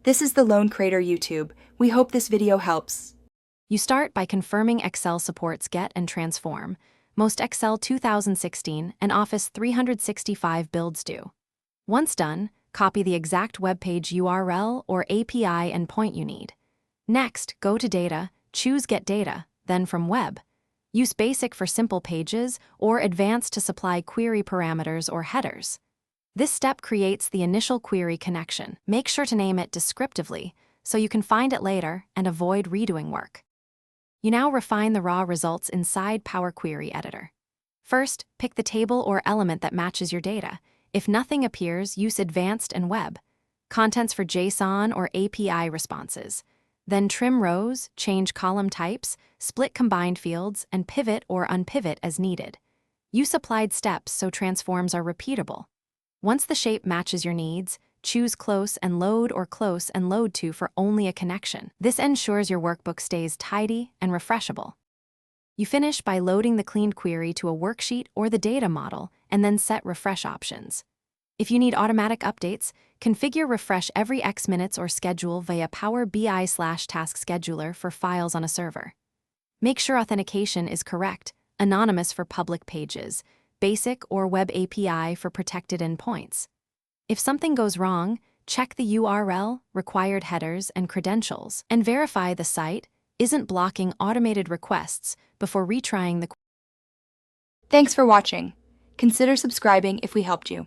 This is the Lone Crater YouTube. We hope this video helps. You start by confirming Excel supports Get and Transform. Most Excel 2016 and Office 365 builds do. Once done, copy the exact web page URL or API endpoint you need. Next, go to Data, choose Get Data, then from Web. Use Basic for simple pages or Advanced to supply query parameters or headers. This step creates the initial query connection. Make sure to name it descriptively so you can find it later and avoid redoing work. You now refine the raw results inside Power Query Editor. First, pick the table or element that matches your data. If nothing appears, use Advanced and Web. Contents for JSON or API responses. Then trim rows, change column types, split combined fields, and pivot or unpivot as needed. Use applied steps so transforms are repeatable. Once the shape matches your needs, choose Close and Load or Close and Load to for only a connection. This ensures your workbook stays tidy and refreshable. You finish by loading the cleaned query to a worksheet or the data model and then set refresh options. If you need automatic updates, configure refresh every X minutes or schedule via Power BI/Task Scheduler for files on a server. Make sure authentication is correct, anonymous for public pages, Basic or Web API for protected endpoints. If something goes wrong, check the URL, required headers, and credentials, and verify the site isn't blocking automated requests before retrying the. Thanks for watching. Consider subscribing if we helped you.